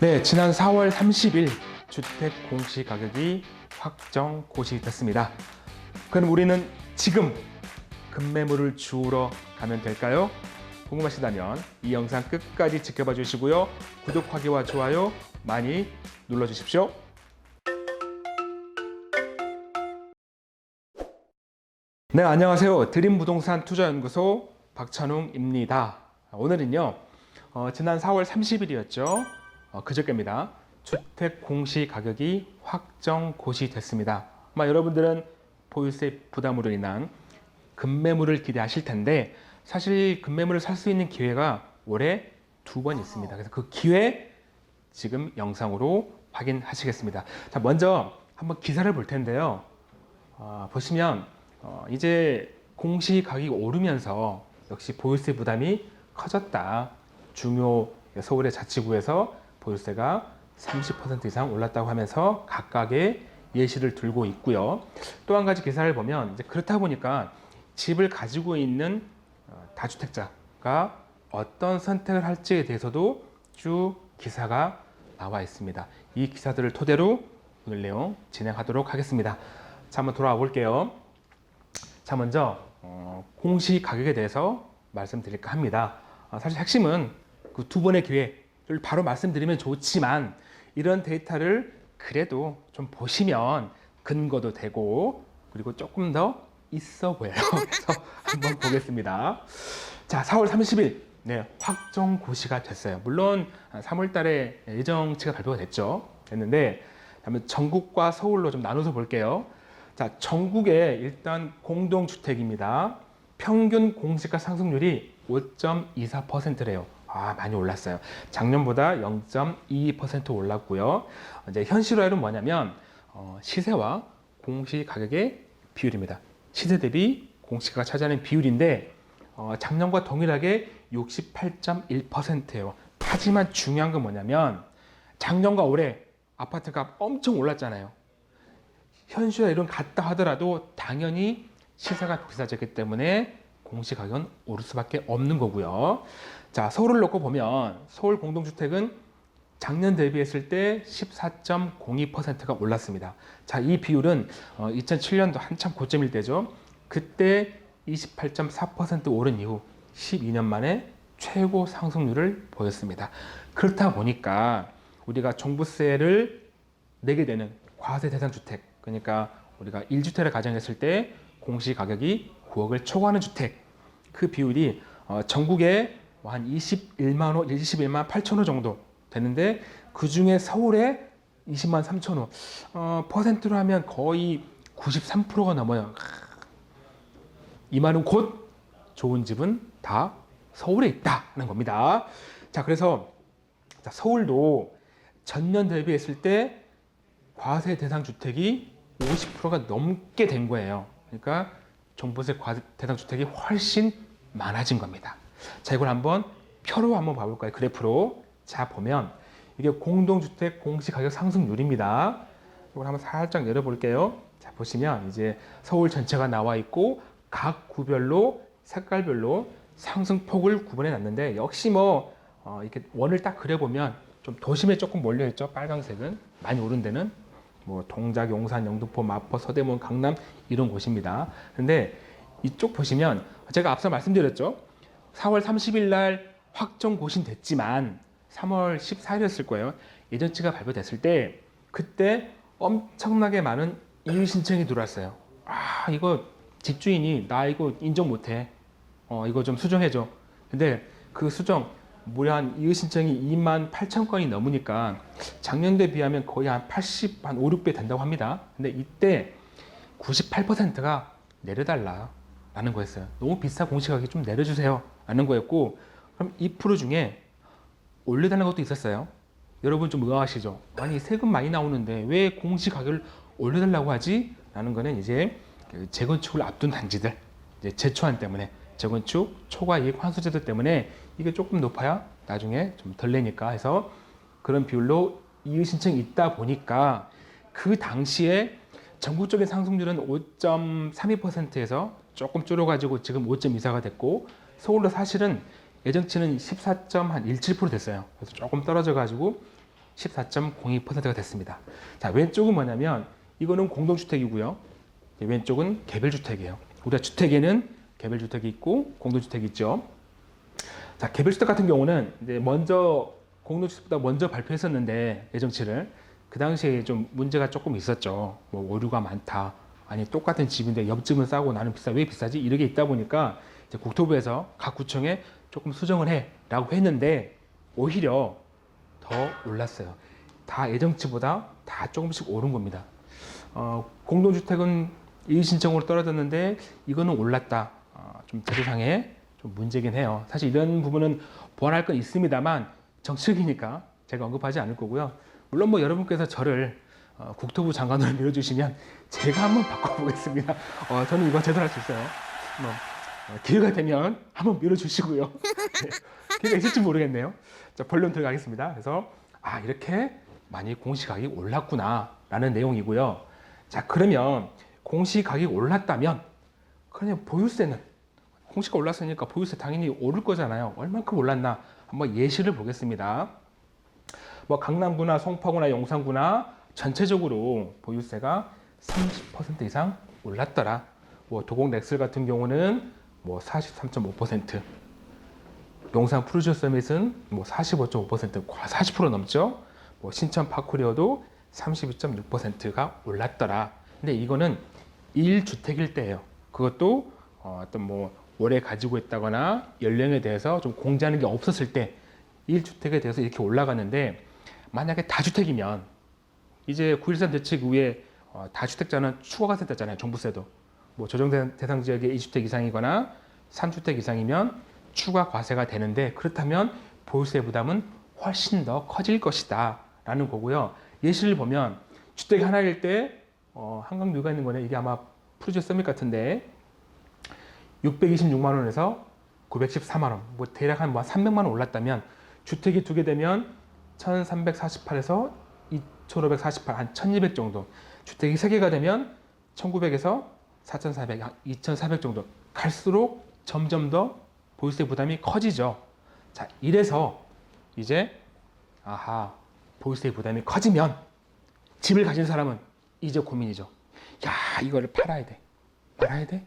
네, 지난 4월 30일 주택 공시가격이 확정 고시됐습니다. 그럼 우리는 지금 급매물을 주우러 가면 될까요? 궁금하시다면 이 영상 끝까지 지켜봐 주시고요. 구독하기와 좋아요 많이 눌러주십시오. 네, 안녕하세요. 드림부동산 투자연구소 박찬웅입니다. 오늘은요, 지난 4월 30일이었죠. 그저께입니다. 주택 공시 가격이 확정 고시됐습니다. 아마 여러분들은 보유세 부담으로 인한 급매물을 기대하실 텐데 사실 급매물을 살 수 있는 기회가 올해 2번 있습니다. 그래서 그 기회 지금 영상으로 확인하시겠습니다. 자, 먼저 한번 기사를 볼 텐데요. 보시면 이제 공시 가격이 오르면서 역시 보유세 부담이 커졌다. 중요 서울의 자치구에서 보유세가 30% 이상 올랐다고 하면서 각각의 예시를 들고 있고요. 또 한 가지 기사를 보면 이제 그렇다 보니까 집을 가지고 있는 다주택자가 어떤 선택을 할지에 대해서도 쭉 기사가 나와 있습니다. 이 기사들을 토대로 오늘 내용 진행하도록 하겠습니다. 자, 한번 돌아와 볼게요. 자, 먼저 공시 가격에 대해서 말씀드릴까 합니다. 사실 핵심은 그 2번의 기회를 바로 말씀드리면 좋지만 이런 데이터를 그래도 좀 보시면 근거도 되고 그리고 조금 더 있어 보여요. 그래서 한번 보겠습니다. 자, 4월 30일 네, 확정 고시가 됐어요. 물론 3월 달에 예정치가 발표가 됐는데 그러면 전국과 서울로 좀 나눠서 볼게요. 자, 전국의 일단 공동주택입니다. 평균 공시가 상승률이 5.24%래요. 많이 올랐어요. 작년보다 0.22% 올랐고요. 이제 현실화율은 뭐냐면 시세와 공시 가격의 비율입니다. 시세 대비 공시가가 차지하는 비율인데 작년과 동일하게 68.1%예요. 하지만 중요한 건 뭐냐면 작년과 올해 아파트값 엄청 올랐잖아요. 현실화율은 같다 하더라도 당연히 시세가 비싸졌기 때문에 공시 가격은 오를 수밖에 없는 거고요. 자, 서울을 놓고 보면 서울 공동주택은 작년 대비했을 때 14.02%가 올랐습니다. 자, 이 비율은 2007년도 한참 고점일 때죠. 그때 28.4% 오른 이후 12년 만에 최고 상승률을 보였습니다. 그렇다 보니까 우리가 종부세를 내게 되는 과세 대상 주택, 그러니까 우리가 1주택을 가정했을 때 공시 가격이 9억을 초과하는 주택, 그 비율이 전국에 한 21만 호, 21만 8천 호 정도 되는데 그 중에 서울에 20만 3천 호, 퍼센트로 하면 거의 93%가 넘어요. 이 말은 곧 좋은 집은 다 서울에 있다는 겁니다. 자, 그래서 서울도 전년 대비했을 때 과세 대상 주택이 50%가 넘게 된 거예요. 그러니까 종부세 과세 대상 주택이 훨씬 많아진 겁니다. 자, 이걸 한번 표로 한번 봐볼까요? 그래프로. 자, 보면 이게 공동주택 공시가격 상승률입니다. 이걸 한번 살짝 내려볼게요. 자, 보시면 이제 서울 전체가 나와 있고 각 구별로 색깔별로 상승폭을 구분해 놨는데 역시 이렇게 원을 딱 그려보면 좀 도심에 조금 몰려 있죠. 빨강색은 많이 오른 데는 동작, 용산, 영등포, 마포, 서대문, 강남 이런 곳입니다. 근데 이쪽 보시면 제가 앞서 말씀드렸죠. 4월 30일 날 확정 고시됐지만 3월 14일이었을 거예요. 예정치가 발표됐을 때 그때 엄청나게 많은 이의 신청이 들어왔어요. 이거 집주인이 나 이거 인정 못해. 이거 좀 수정해줘. 근데 그 수정 무려 한 이의 신청이 2만 8천 건이 넘으니까 작년 대비하면 거의 한 80, 한 5, 6배 된다고 합니다. 근데 이때 98%가 내려달라 라는 거였어요. 너무 비싸 공시가격이 좀 내려주세요 라는 거였고, 그럼 2% 중에 올려달라는 것도 있었어요. 여러분 좀 의아하시죠? 아니 세금 많이 나오는데 왜 공시가격을 올려달라고 하지? 라는 거는 이제 재건축을 앞둔 단지들, 이제 재초안 때문에 재건축 초과이익 환수제도 때문에 이게 조금 높아야 나중에 좀 덜 내니까 해서 그런 비율로 이의 신청이 있다 보니까 그 당시에 전국적인 상승률은 5.32%에서 조금 줄어가지고 지금 5.24가 됐고 서울도 사실은 예정치는 14.17% 됐어요. 그래서 조금 떨어져가지고 14.02%가 됐습니다. 자, 왼쪽은 뭐냐면 이거는 공동주택이고요. 왼쪽은 개별주택이에요. 우리가 주택에는 개별주택이 있고 공동주택이 있죠. 자, 개별주택 같은 경우는 이제 먼저 공동주택보다 먼저 발표했었는데 예정치를 그 당시에 좀 문제가 조금 있었죠. 뭐 오류가 많다. 아니 똑같은 집인데 옆집은 싸고 나는 비싸. 왜 비싸지? 이렇게 있다 보니까 이제 국토부에서 각 구청에 조금 수정을 해라고 했는데 오히려 더 올랐어요. 다 예정치보다 다 조금씩 오른 겁니다. 공동주택은 이의신청으로 떨어졌는데 이거는 올랐다. 좀 제도상에 좀 문제긴 해요. 사실 이런 부분은 보완할 건 있습니다만 정책이니까 제가 언급하지 않을 거고요. 물론 뭐 여러분께서 저를 국토부 장관으로 밀어주시면 제가 한번 바꿔보겠습니다. 저는 이거 제대로 할 수 있어요. 기회가 되면 한번 밀어주시고요. 네, 기회가 있을지 모르겠네요. 자, 본론 들어가겠습니다. 그래서 이렇게 많이 공시가격이 올랐구나 라는 내용이고요. 자, 그러면 공시가격이 올랐다면 그러면 보유세는 공시가 올랐으니까 보유세 당연히 오를 거잖아요. 얼만큼 올랐나 한번 예시를 보겠습니다. 뭐 강남구나 송파구나 용산구나 전체적으로 보유세가 30% 이상 올랐더라. 뭐 도곡 넥슬 같은 경우는 뭐 43.5%, 용산 푸르지오 서밋은 뭐 45.5%, 40% 넘죠. 뭐 신천 파쿠리어도 32.6%가 올랐더라. 근데 이거는 1주택일 때예요. 그것도 어떤 뭐 오래 가지고 있다거나 연령에 대해서 좀 공제하는 게 없었을 때 1주택에 대해서 이렇게 올라가는데, 만약에 다주택이면 이제 9.13 대책 이후에 다주택자는 추가가 됐잖아요. 종부세도 뭐 조정 대상 지역에 2주택 이상이거나 3주택 이상이면 추가 과세가 되는데, 그렇다면 보유세 부담은 훨씬 더 커질 것이다 라는 거고요. 예시를 보면 주택이 하나일 때 한강뷰가 있는 거네. 이게 아마 푸르지오 서밋 같은데 626만 원에서 914만 원, 뭐 대략 한 300만 원 올랐다면 주택이 두 개 되면 1348에서 2548, 한 1200 정도. 주택이 세 개가 되면 1900에서 4400, 2400 정도. 갈수록 점점 더 보유세 부담이 커지죠. 자, 이래서 이제 보유세 부담이 커지면 집을 가진 사람은 이제 고민이죠. 야, 이거를 팔아야 돼. 말아야 돼?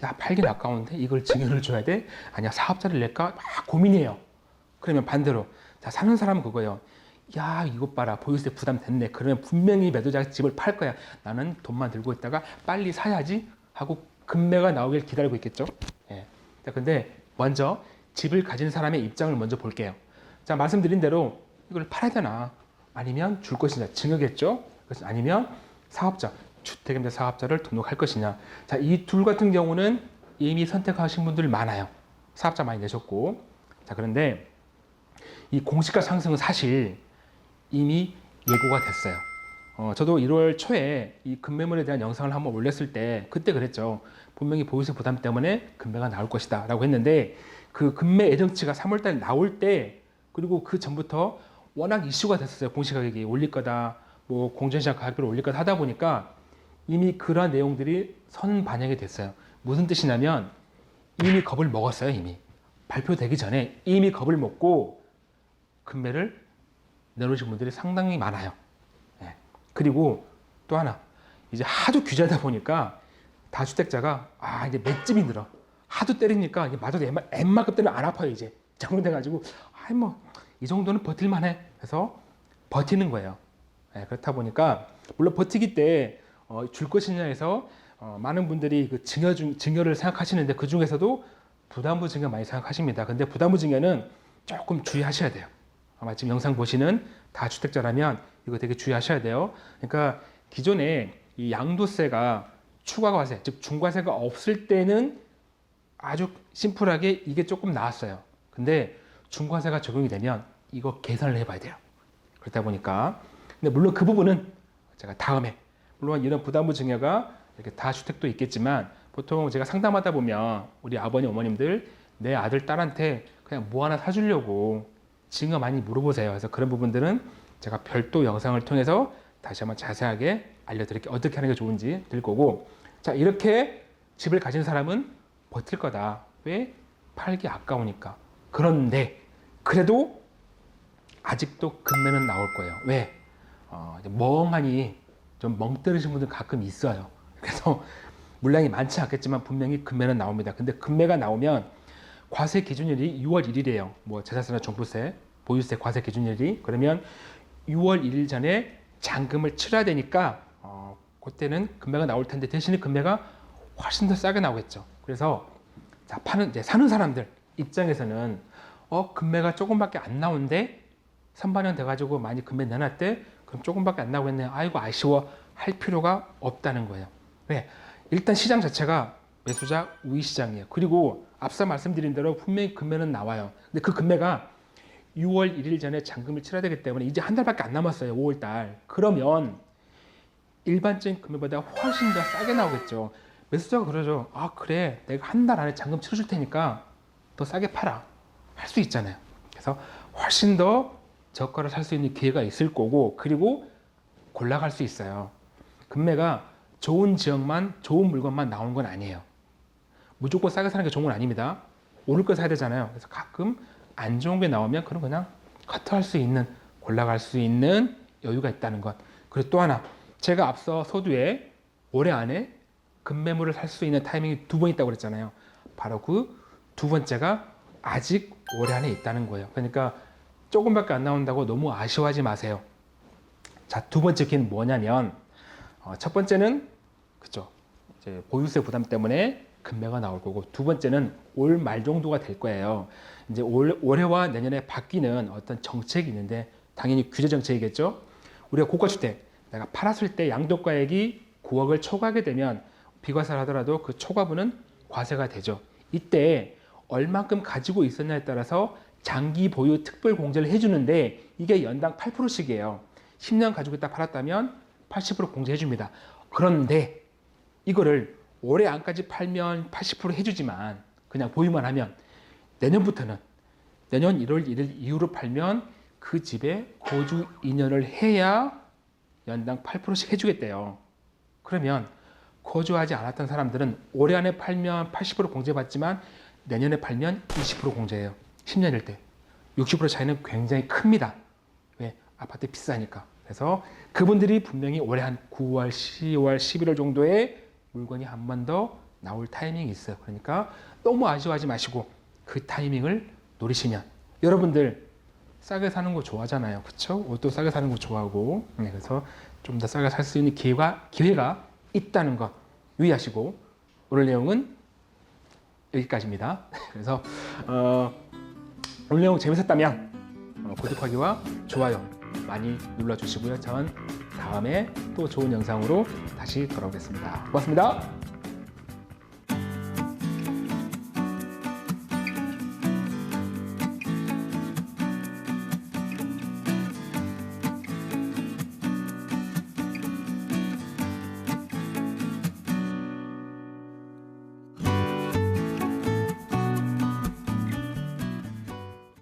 야, 팔긴 아까운데 이걸 증여를 줘야 돼? 아니야, 사업자를 낼까? 막 고민이에요. 그러면 반대로 자, 사는 사람은 그거예요. 야, 이것 봐라, 보유세 부담 됐네. 그러면 분명히 매도자가 집을 팔 거야. 나는 돈만 들고 있다가 빨리 사야지 하고 금매가 나오길 기다리고 있겠죠. 예. 자, 근데 먼저 집을 가진 사람의 입장을 먼저 볼게요. 자, 말씀드린 대로 이걸 팔아야 되나? 아니면 줄 것이냐? 증여겠죠. 아니면 사업자, 주택임대 사업자를 등록할 것이냐. 자, 이 둘 같은 경우는 이미 선택하신 분들 많아요. 사업자 많이 내셨고. 자, 그런데 이 공시가 상승은 사실 이미 예고가 됐어요. 저도 1월 초에 이 급매물에 대한 영상을 한번 올렸을 때 그때 그랬죠. 분명히 보유세 부담 때문에 급매가 나올 것이다 라고 했는데, 그 급매 예정치가 3월달에 나올 때, 그리고 그 전부터 워낙 이슈가 됐었어요. 공시가격이 올릴 거다, 뭐 공전시장 가격을 올릴 거다 하다 보니까 이미 그러한 내용들이 선 반영이 됐어요. 무슨 뜻이냐면 이미 겁을 먹었어요. 이미 발표되기 전에 이미 겁을 먹고 급매를 내놓으신 분들이 상당히 많아요. 예. 그리고 또 하나, 이제 하도 규제하다 보니까 다주택자가 이제 맷집이 늘어. 하도 때리니까 이게 맞아도 웬만큼 때리면 안 아파요. 이제 적응돼가지고 이 정도는 버틸만해. 그래서 버티는 거예요. 예. 그렇다 보니까 물론 버티기 때 줄 것이냐 해서 많은 분들이 그 증여를 생각하시는데, 그 중에서도 부담부 증여 많이 생각하십니다. 근데 부담부 증여는 조금 주의하셔야 돼요. 아마 지금 영상 보시는 다주택자라면 이거 되게 주의하셔야 돼요. 그러니까 기존에 이 양도세가 추가과세, 즉 중과세가 없을 때는 아주 심플하게 이게 조금 나았어요. 근데 중과세가 적용이 되면 이거 계산을 해봐야 돼요. 그렇다 보니까, 근데 물론 그 부분은 제가 다음에, 물론 이런 부담부 증여가 이렇게 다주택도 있겠지만 보통 제가 상담하다 보면 우리 아버님 어머님들 내 아들 딸한테 그냥 뭐 하나 사주려고 증여 많이 물어보세요. 그래서 그런 부분들은 제가 별도 영상을 통해서 다시 한번 자세하게 알려드릴게요. 어떻게 하는 게 좋은지 드릴 거고. 자, 이렇게 집을 가진 사람은 버틸 거다. 왜? 팔기 아까우니까. 그런데 그래도 아직도 금매는 나올 거예요. 왜? 이제 멍하니 좀 멍 때리신 분들 가끔 있어요. 그래서 물량이 많지 않겠지만 분명히 금매는 나옵니다. 근데 금매가 나오면 과세 기준일이 6월 1일이에요. 뭐 재산세나 종부세, 보유세 과세 기준일이. 그러면 6월 1일 전에 잔금을 치러야 되니까 그때는 금매가 나올 텐데 대신에 금매가 훨씬 더 싸게 나오겠죠. 그래서 자, 이제 사는 사람들 입장에서는 금매가 조금밖에 안 나오는데 선반영 돼가지고 많이 금매 내놨대. 그럼 조금밖에 안 나오겠네. 아이고 아쉬워 할 필요가 없다는 거예요. 왜? 일단 시장 자체가 매수자 우위 시장이에요. 그리고 앞서 말씀드린 대로 분명히 금매는 나와요. 근데 그 금매가 6월 1일 전에 잔금을 치러야 되기 때문에 이제 한 달밖에 안 남았어요. 5월 달. 그러면 일반적인 금매보다 훨씬 더 싸게 나오겠죠. 매수자가 그러죠. 아 그래 내가 한 달 안에 잔금 치러줄 테니까 더 싸게 팔아. 할 수 있잖아요. 그래서 훨씬 더 저가로 살 수 있는 기회가 있을 거고 그리고 골라갈 수 있어요. 금매가 좋은 지역만 좋은 물건만 나오는 건 아니에요. 무조건 싸게 사는 게 좋은 건 아닙니다. 오를 거 사야 되잖아요. 그래서 가끔 안 좋은 게 나오면 그럼 그냥 커트할 수 있는 골라갈 수 있는 여유가 있다는 것. 그리고 또 하나 제가 앞서 서두에 올해 안에 금매물을 살 수 있는 타이밍이 2번 있다고 그랬잖아요. 바로 그 두 번째가 아직 올해 안에 있다는 거예요. 그러니까 조금밖에 안 나온다고 너무 아쉬워하지 마세요. 자, 두 번째 기회는 뭐냐면 첫 번째는 그죠. 이제 보유세 부담 때문에 금매가 나올 거고 두 번째는 올 말 정도가 될 거예요. 이제 올해와 내년에 바뀌는 어떤 정책이 있는데 당연히 규제 정책이겠죠. 우리가 고가주택 내가 팔았을 때 양도가액이 9억을 초과하게 되면 비과세를 하더라도 그 초과분은 과세가 되죠. 이때 얼만큼 가지고 있었냐에 따라서 장기 보유 특별 공제를 해주는데 이게 연당 8%씩이에요. 10년 가지고 있다 팔았다면 80% 공제해 줍니다. 그런데 이거를 올해 안까지 팔면 80% 해주지만 그냥 보유만 하면 내년부터는 내년 1월 1일 이후로 팔면 그 집에 거주 2년을 해야 연당 8%씩 해주겠대요. 그러면 거주하지 않았던 사람들은 올해 안에 팔면 80% 공제받지만 내년에 팔면 20% 공제예요. 10년일 때. 60% 차이는 굉장히 큽니다. 왜? 아파트 비싸니까. 그래서 그분들이 분명히 올해 한 9월, 10월, 11월 정도에 물건이 한 번 더 나올 타이밍이 있어요. 그러니까 너무 아쉬워하지 마시고 그 타이밍을 노리시면 여러분들 싸게 사는 거 좋아하잖아요. 그쵸? 옷도 싸게 사는 거 좋아하고 그래서 좀 더 싸게 살 수 있는 기회가 있다는 거 유의하시고 오늘 내용은 여기까지입니다. 그래서 오늘 내용 재밌었다면 구독하기와 좋아요 많이 눌러주시고요. 전 다음에 또 좋은 영상으로 다시 돌아오겠습니다. 고맙습니다.